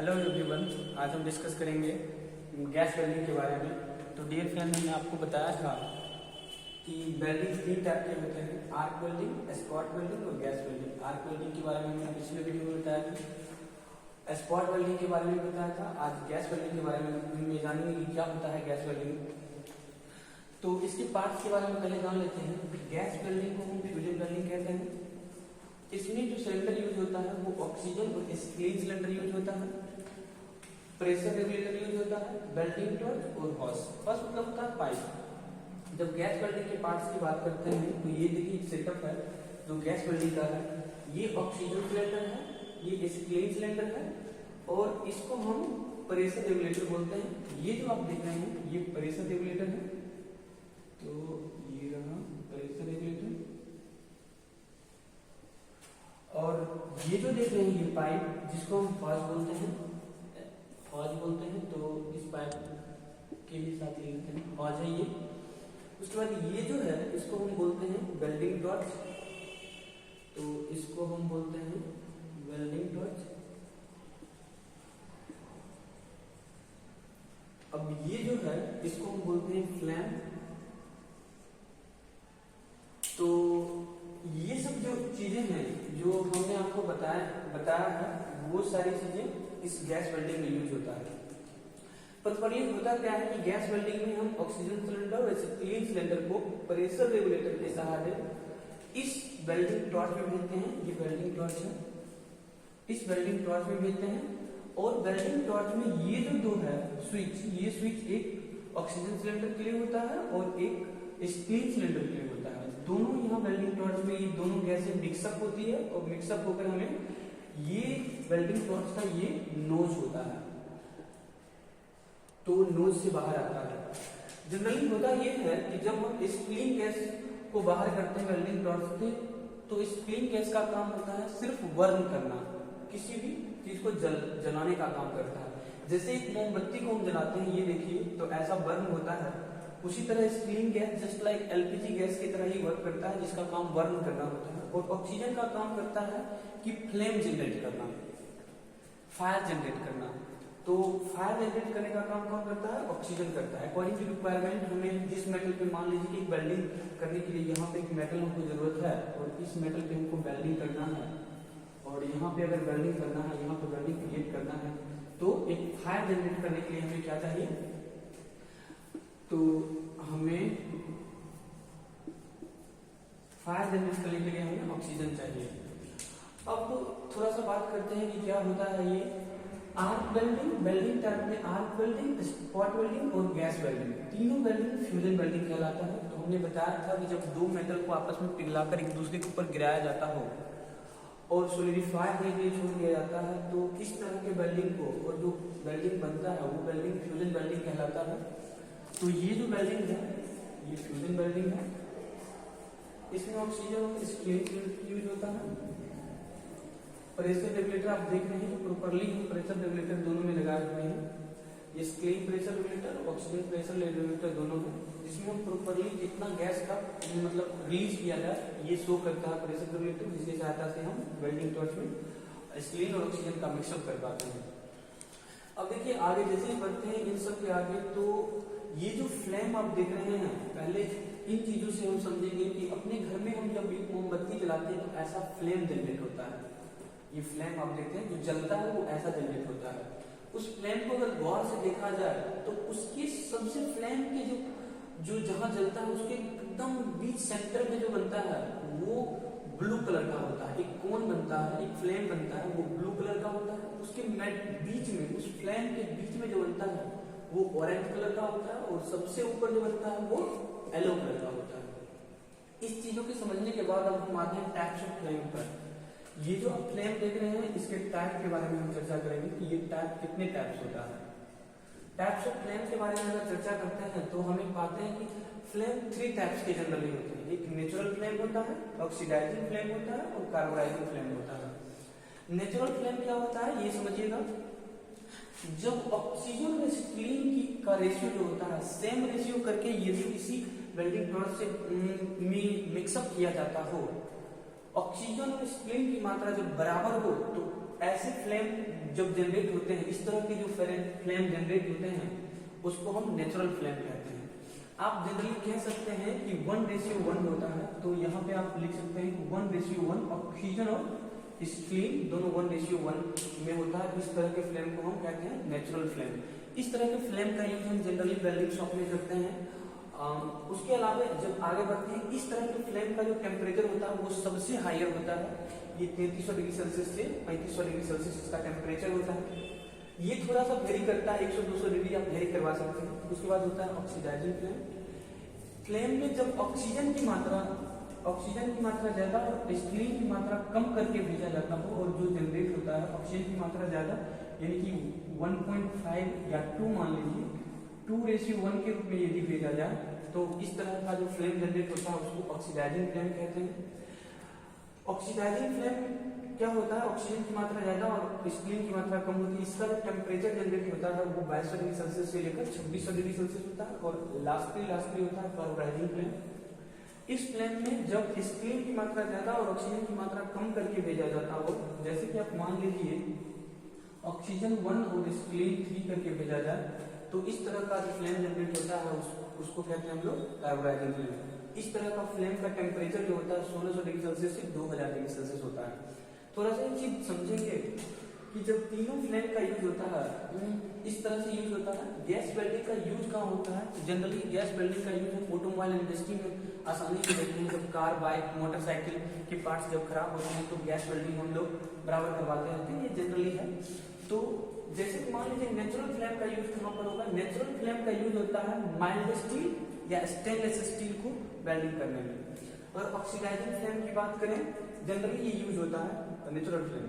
Hello everyone, आज हम discuss करेंगे गैस वेल्डिंग के बारे में। तो डियर फ्रेंड, मैंने आपको बताया था कि वेल्डिंग तीन टाइप के होते हैं, आर्क वेल्डिंग, स्पॉट वेल्डिंग और गैस वेल्डिंग। आर्क वेल्डिंग के बारे में मैंने पिछले वीडियो में बताया था, स्पॉट वेल्डिंग के बारे में बताया था। आज गैस वेल्डिंग के बारे में जानेंगे कि क्या होता है गैस वेल्डिंग। तो इसके पार्ट्स के बारे में पहले जान लेते हैं। गैस वेल्डिंग को हम फ्यूजन वेल्डिंग कहते हैं। इसमें जो सिलेंडर यूज होता है वो ऑक्सीजन और स्क्रीन सिलेंडर यूज होता है, प्रेशर रेगुलेटर यूज होता है, वेल्डिंग टॉर्च और हॉस। बस मतलब होता है पाइप। जब गैस वेल्डिंग के पार्ट्स की बात करते हैं तो ये देखिए सेटअप है जो गैस वेल्डिंग का है। ये ऑक्सीजन सिलेंडर है, ये स्क्रीन सिलेंडर है और इसको हम प्रेशर रेगुलेटर बोलते हैं। ये जो आप देख रहे हैं ये प्रेशर रेगुलेटर है, तो ये रहा प्रेशर रेगुलेटर। और ये जो देख रहे हैं ये पाइप जिसको हम फॉज बोलते हैं, तो इस पाइप के भी साथ ले लेते हैं, फॉज है ये। उसके बाद ये जो है इसको हम बोलते हैं वेल्डिंग टॉर्च, तो इसको हम बोलते हैं वेल्डिंग टॉर्च। अब ये जो है इसको हम बोलते हैं फ्लैम। तो ये सब जो चीजें हैं जो हमने आपको बताया है वो सारी चीजें इस गैस वेल्डिंग में यूज होता है। पर ये होता क्या है कि गैस वेल्डिंग में हम ऑक्सीजन सिलेंडर और स्क्रीन सिलेंडर को प्रेशर रेगुलेटर के सहारे इस वेल्डिंग टॉर्च में भेजते हैं। ये वेल्डिंग टॉर्च है, इस वेल्डिंग टॉर्च में भेजते हैं। और वेल्डिंग टॉर्च में ये जो दो है स्विच, ये स्विच एक ऑक्सीजन सिलेंडर के लिए होता है और एक स्क्रीन सिलेंडर के लिए होता है। दोनों यहाँ वेल्डिंग टॉर्च में ये दोनों गैसें मिक्सअप होती है और मिक्सअप होकर हमें ये वेल्डिंग टॉर्च का ये नोज होता है, तो नोज से बाहर आता है। जनरली होता ये है कि जब हम स्क्रीन गैस को बाहर करते हैं वेल्डिंग टॉर्च से, तो स्क्रीन गैस का काम होता है सिर्फ बर्न करना, किसी भी चीज को जलाने का काम करता है। जैसे एक मोमबत्ती को हम जलाते हैं, ये देखिए, तो ऐसा बर्न होता है। उसी तरह screen gas just like LPG gas की तरह ही वर्क करता है, जिसका काम बर्न करना होता है। और ऑक्सीजन का काम करता है कि फ्लेम जनरेट करना, फायर जनरेट करना। तो फायर जनरेट करने का काम कौन करता है? ऑक्सीजन करता है। अकॉर्डिंग टू रिक्वायरमेंट हमें जिस मेटल पे, मान लीजिए कि वेल्डिंग करने के लिए यहाँ पे एक मेटल हमको जरूरत है और इस मेटल पे हमको वेल्डिंग करना है, और यहाँ पे अगर वेल्डिंग करना है, यहाँ पे वेल्डिंग क्रिएट करना है, तो एक फायर जनरेट करने के लिए हमें क्या चाहिए? तो हमें फायर जनरेट करने के लिए हमें ऑक्सीजन चाहिए। अब थोड़ा सा बात करते हैं कि क्या होता है ये आर्क वेल्डिंग। वेल्डिंग टाइप में आर्क वेल्डिंग, स्पॉट वेल्डिंग और गैस वेल्डिंग, तीनों वेल्डिंग फ्यूजन वेल्डिंग कहलाता है। तो हमने बताया था कि जब दो मेटल को आपस में पिघलाकर एक दूसरे के ऊपर गिराया जाता हो और सोलिडिफाई होने के लिए छोड़ दिया जाता है, तो इस तरह के वेल्डिंग को और जो वेल्डिंग बनता है वो वेल्डिंग फ्यूजन वेल्डिंग कहलाता है। तो ये जो वेल्डिंग है ये फ्यूजन वेल्डिंग है। इसमें ऑक्सीजन और स्क्रीन यूज होता है। प्रेशर रेगुलेटर आप देख रहे हैं तो प्रॉपर्ली प्रेशर रेगुलेटर दोनों में लगाए हुए हैं। ये screen pressure regulator, oxygen pressure regulator दोनों है, जिसमें हम प्रॉपर्ली कितना गैस का मतलब रिलीज किया जाए ये शो करता है प्रेशर रेगुलेटर, जिसकी सहायता से हम वेल्डिंग टॉर्च में स्क्रीन और ऑक्सीजन का मिक्सअप कर पाते हैं। अब देखिए आगे जैसे ही बढ़ते हैं इन सब के आगे, तो ये जो फ्लेम आप देख रहे हैं, पहले इन चीजों से हम समझेंगे कि अपने घर में हम जब एक मोमबत्ती जलाते हैं तो ऐसा फ्लेम जनरेट होता है। ये फ्लेम आप देखते हैं जो जलता है वो ऐसा जनरेट होता है। उस फ्लेम को अगर गौर से देखा जाए तो उसके सबसे फ्लेम के जो जहां जलता है उसके एकदम बीच सेंटर में जो बनता है वो ब्लू कलर का होता है। एक कोन बनता है, एक फ्लेम बनता है, वो ब्लू कलर का होता है। उसके बीच में, उस फ्लेम के बीच में जो बनता है वो ऑरेंज कलर का होता है, और सबसे ऊपर जो बनता है वो येलो कलर का होता है। इस चीजों के समझने के बाद अब हम आते हैं टाइप्स ऑफ फ्लेम पर। ये जो आप फ्लेम देख रहे हैं इसके टाइप के बारे में हम चर्चा करेंगे कि ये टाइप कितने टाइप्स होता है। टाइप्स ऑफ फ्लेम के बारे में अगर चर्चा करते हैं तो हमें पाते हैं कि फ्लेम 3 टाइप्स के जनरली होते हैं। एक नेचुरल फ्लेम होता है, ऑक्सीडाइजिंग फ्लेम होता है और कार्बोनाइजिंग फ्लेम होता है। नेचुरल फ्लेम क्या होता है ये समझिएगा, जब ऑक्सीजन और स्क्रीन की का रेशियो जो होता है सेम रेशियो करके यदि किसी वेल्डिंग टॉर्च से मिक्सअप किया जाता हो, ऑक्सीजन और स्क्रीन की मात्रा जब बराबर हो तो ऐसे फ्लेम जब जनरेट होते हैं, इस तरह के जो फ्लेम जनरेट होते हैं उसको हम नेचुरल फ्लेम कहते हैं। आप जनरली कह सकते हैं कि 1:1 होता है, तो यहाँ पे आप लिख सकते हैं कि 1:1 ऑक्सीजन और स्टीम दोनों 1:1 में होता है। इस तरह के फ्लेम को हम कहते हैं नेचुरल फ्लेम। इस तरह के फ्लेम का यूज हम जनरली वेल्डिंग शॉप में करते हैं। उसके अलावा जब आगे बढ़ते हैं, इस तरह के फ्लेम का जो टेम्परेचर होता है वो सबसे हायर होता है। ये 3300 डिग्री सेल्सियस से 3500 डिग्री सेल्सियस इसका टेम्परेचर होता है। ये थोड़ा सा वेरी करता है, 100-200 डिग्री आप वेरी करवा सकते हैं। उसके बाद होता है ऑक्सीडाइजिंग फ्लेम। फ्लेम में जब ऑक्सीजन की मात्रा ज्यादा और स्टीम की मात्रा कम करके भेजा जाता हो, और जो जनरेट होता है ऑक्सीजन की मात्रा ज्यादा यानी कि 1.5 या 2 मान लीजिए, 2:1 के रूप में यदि भेजा जाए तो इस तरह का जो फ्लेम जनरेट होता है उसको ऑक्सीडाइजिंग फ्लेम कहते हैं। ऑक्सीडाइजिंग फ्लेम क्या होता है, ऑक्सीजन की मात्रा ज्यादा और स्टीम की मात्रा कम होती है। इसका जो टेम्परेचर जनरेट होता है वो 2200 डिग्री सेल्सियस से लेकर 2600 डिग्री सेल्सियस होता है। और लास्टली होता है कार्बोडाइजिंग फ्लेम। इस फ्लेम में जब स्टीम की मात्रा ज्यादा और ऑक्सीजन की मात्रा कम करके भेजा जाता हो, जैसे कि आप मान लीजिए ऑक्सीजन 1 और स्टीम 3 करके भेजा जाए, तो इस तरह का जो फ्लेम जनरेट होता है उसको कहते हैं हम लोग कार्बोडाइजिंग फ्लेम। इस तरह का फ्लेम का टेम्परेचर जो होता है 1600 डिग्री सेल्सियस से 2000 डिग्री सेल्सियस होता है। थोड़ा सा एक चीज समझेंगे कि जब तीनों फ्लेम का यूज होता है इस तरह से यूज होता है। गैस वेल्डिंग का यूज कहाँ होता है, जनरली गैस वेल्डिंग का यूज हम ऑटोमोबाइल इंडस्ट्री में आसानी से देखते हैं। जब कार, बाइक, मोटरसाइकिल के पार्ट्स जब खराब होते हैं तो गैस वेल्डिंग हम लोग बराबर करवाते रहते हैं, ये जनरली है। तो जैसे मान लीजिए नेचुरल फ्लेम का यूज कहाँ पर होगा, नेचुरल फ्लेम का यूज होता है माइल्ड स्टील या स्टेनलेस स्टील को वेल्डिंग करने में। और ऑक्सीडाइजिंग फ्लेम की बात करें, जनरली ये यूज होता है नेचुरल फ्लेम।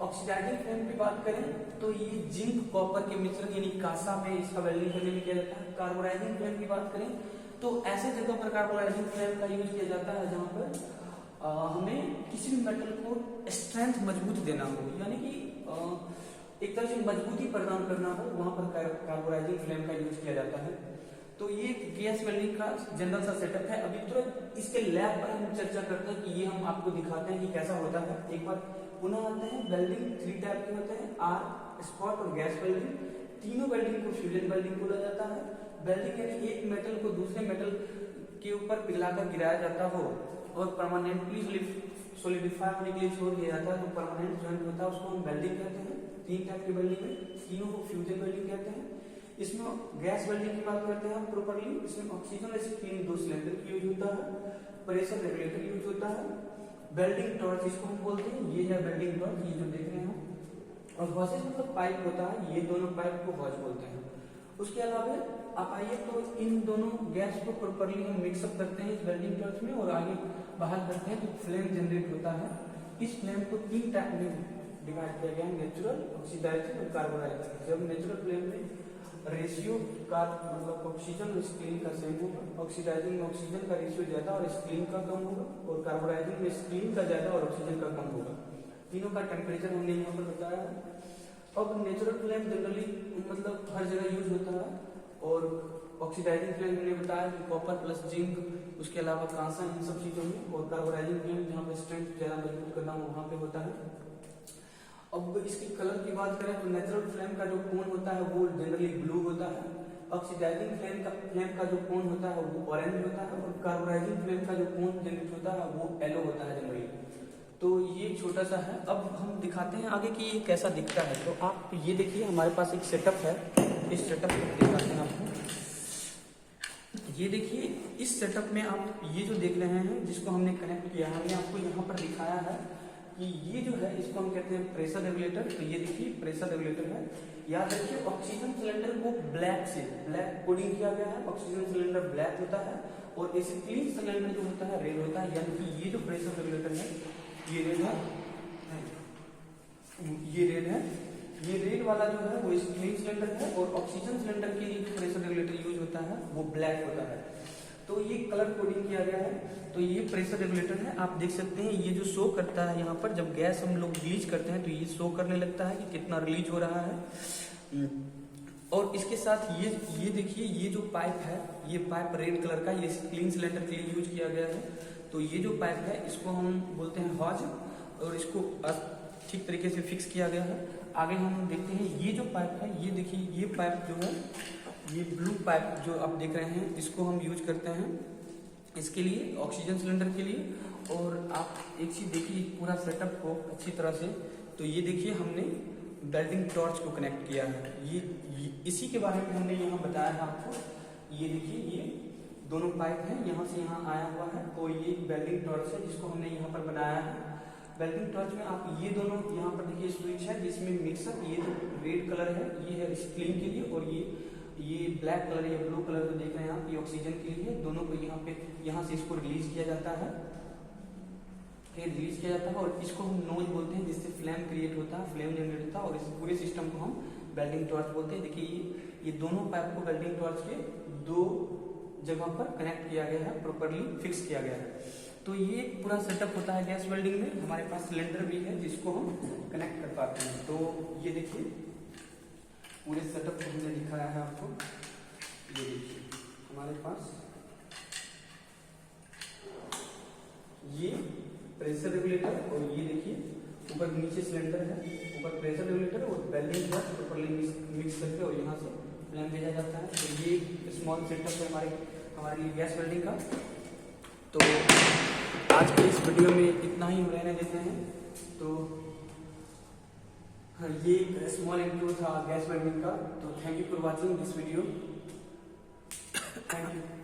ऑक्सीडाइजिंग फ्लेम की बात करें तो ये जिंक कॉपर के मिश्रण यानी कांसा में इसका वेल्डिंग करने में किया जाता है। कार्बोडाइजिंग फ्लेम की बात करें तो ऐसे जगह पर कार्बोडाइजिंग फ्लेम का यूज किया जाता है जहां पर हमें किसी भी मेटल को स्ट्रेंथ मजबूत देना हो, यानी कि एक तरह से मजबूती प्रदान करना हो, वहां पर कार्बोडाइजिंग फ्लेम का यूज किया जाता है। तो ये गैस वेल्डिंग का जनरल सा सेटअप है। अभी तुरंत इसके लैब पर हम चर्चा करते हैं कि ये हम आपको दिखाते हैं कि कैसा होता है। एक बार पुनः आते हैं, वेल्डिंग 3 टाइप के होते हैं, आर्क, स्पॉट और गैस वेल्डिंग। तीनों वेल्डिंग को फ्यूजन वेल्डिंग बोला जाता है। वेल्डिंग यानी एक मेटल को दूसरे मेटल के ऊपर पिघलाकर गिराया जाता हो और परमानेंटली सोलिडिफाई होने के लिए छोड़ दिया जाता है, तो परमानेंट जॉइंट होता है, उसको हम वेल्डिंग कहते हैं। 3 टाइप की वेल्डिंग है, तीनों को फ्यूजन वेल्डिंग कहते हैं। इसमें गैस वेल्डिंग की बात करते हैं हम प्रॉपर्ली, इसमें ऑक्सीजन और स्टीम 2 सिलेंडर की यूज होता है, प्रेशर रेगुलेटर यूज होता है, वेल्डिंग टॉर्च इसको हम बोलते हैं, ये है वेल्डिंग टॉर्च, ये जो देख रहे हैं हम, और हॉसेस मतलब पाइप होता है, ये दोनों पाइप को हॉज बोलते हैं। उसके अलावा आप आइए तो इन दोनों गैस को प्रॉपर्ली हम मिक्सअप करते हैं इस वेल्डिंग टॉर्च में और आगे बाहर करते हैं तो फ्लेम जनरेट होता है। इस फ्लेम को 3 टाइप में डिवाइड किया गया है, नेचुरल, ऑक्सीडाइजिंग और कार्बोडाइजिंग। जब नेचुरल फ्लेम में रेशियो का मतलब ऑक्सीजन और स्टीम का सेम होगा, ऑक्सीडाइजिंग में ऑक्सीजन का रेशियो ज्यादा और स्टीम का कम होगा, और कार्बोडाइजिंग में स्टीम का ज्यादा और ऑक्सीजन का कम होगा। तीनों का टेम्परेचर हमने यहाँ पर बताया है। अब नेचुरल फ्लेम जनरली मतलब हर जगह यूज होता है, और ऑक्सीडाइजिंग फ्लेम हमने बताया कि कॉपर प्लस जिंक, उसके अलावा कांसा, इन सब चीजों में, और कार्बोडाइजिंग फ्लेम जहाँ पे स्ट्रेंथ ज्यादा मजबूत करना हो वहां पे होता है। अब इसकी कलर की बात करें तो नेचुरल फ्लेम का जो कोन होता है वो जनरली ब्लू होता है, ऑक्सीडाइजिंग फ्लेम का जो कोन होता है वो ऑरेंज होता है, और कार्बोडाइजिंग फ्लेम का जो कोन जनरेट होता है वो येलो होता है जनरली। तो ये छोटा सा है। अब हम दिखाते हैं आगे कि ये कैसा दिखता है। तो आप ये देखिए, हमारे पास एक सेटअप है, इस सेटअप को दिखाते हैं आपको। ये देखिए, इस सेटअप में आप ये जो देख रहे हैं जिसको हमने कनेक्ट किया है, हमने आपको यहाँ पर दिखाया है कि ये जो है इसको हम कहते हैं प्रेशर रेगुलेटर। तो ये देखिए प्रेशर रेगुलेटर है। याद रखिए ऑक्सीजन सिलेंडर को ब्लैक कोडिंग किया गया है, ऑक्सीजन सिलेंडर ब्लैक होता है, और एसिटिलीन सिलेंडर जो होता है रेड होता है। यानी कि ये जो प्रेशर रेगुलेटर है ये रेड है, ये रेड है, ये रेड वाला जो है वो एसिटिलीन सिलेंडर है, और ऑक्सीजन सिलेंडर के लिए प्रेशर रेगुलेटर यूज होता है वो ब्लैक होता है। तो ये कलर कोडिंग किया गया है। तो ये प्रेशर रेगुलेटर है, आप देख सकते हैं ये जो शो करता है यहाँ पर, जब गैस हम लोग रिलीज करते हैं तो ये शो करने लगता है कि कितना रिलीज हो रहा है। और इसके साथ ये देखिए, ये जो पाइप है, ये पाइप रेड कलर का, ये क्लीन सिलेंडर के लिए यूज किया गया है। तो ये जो पाइप है इसको हम बोलते हैं हॉज, और इसको ठीक तरीके से फिक्स किया गया है। आगे हम देखते हैं ये जो पाइप है, ये देखिए ये पाइप जो है, ये ब्लू पाइप जो आप देख रहे हैं, इसको हम यूज करते हैं इसके लिए, ऑक्सीजन सिलेंडर के लिए। और आप एक चीज देखिए पूरा सेटअप को अच्छी तरह से, तो ये देखिए हमने वेल्डिंग टॉर्च को कनेक्ट किया है। ये इसी के बारे में हमने यहाँ बताया है आपको। ये देखिए ये दोनों पाइप हैं, यहाँ से यहाँ आया हुआ है, तो ये वेल्डिंग टॉर्च है जिसको हमने यहाँ पर बनाया है। वेल्डिंग टॉर्च में आप ये दोनों यहाँ पर देखिए स्विच है जिसमें मिक्सअप, ये जो रेड कलर है ये है स्प्लिंग के लिए, और ये ब्लैक कलर या ब्लू कलर जो देख रहे हैं आप, ये ऑक्सीजन के लिए। दोनों को यहाँ पे, यहाँ से इसको रिलीज किया जाता है, फिर रिलीज किया जाता है, और इसको हम नोज बोलते हैं जिससे फ्लेम क्रिएट होता है, फ्लेम जनरेट होता है, और इस पूरे सिस्टम को हम वेल्डिंग टॉर्च बोलते हैं। देखिए ये दोनों पाइप को वेल्डिंग टॉर्च के दो जगह पर कनेक्ट किया गया है, प्रॉपरली फिक्स किया गया है। तो ये पूरा सेटअप होता है गैस वेल्डिंग में। हमारे पास सिलेंडर भी है जिसको हम कनेक्ट कर पाते हैं। तो ये देखिए पूरे सेटअप को हमने दिखाया है आपको। ये देखिए हमारे पास ये प्रेशर रेगुलेटर, और ये देखिए ऊपर नीचे सिलेंडर है, ऊपर प्रेशर रेगुलेटर और वेल्डिंग टॉर्च प्रॉपरली मिक्स करके और यहाँ से फ्लेम भेजा जाता है। तो ये स्मॉल सेटअप है हमारे लिए गैस वेल्डिंग का। तो आज के इस वीडियो में इतना ही हम रहने देते हैं। तो ये स्मॉल इंट्रो था गैस वेल्डिंग का। तो thank you for watching this video. Thank you.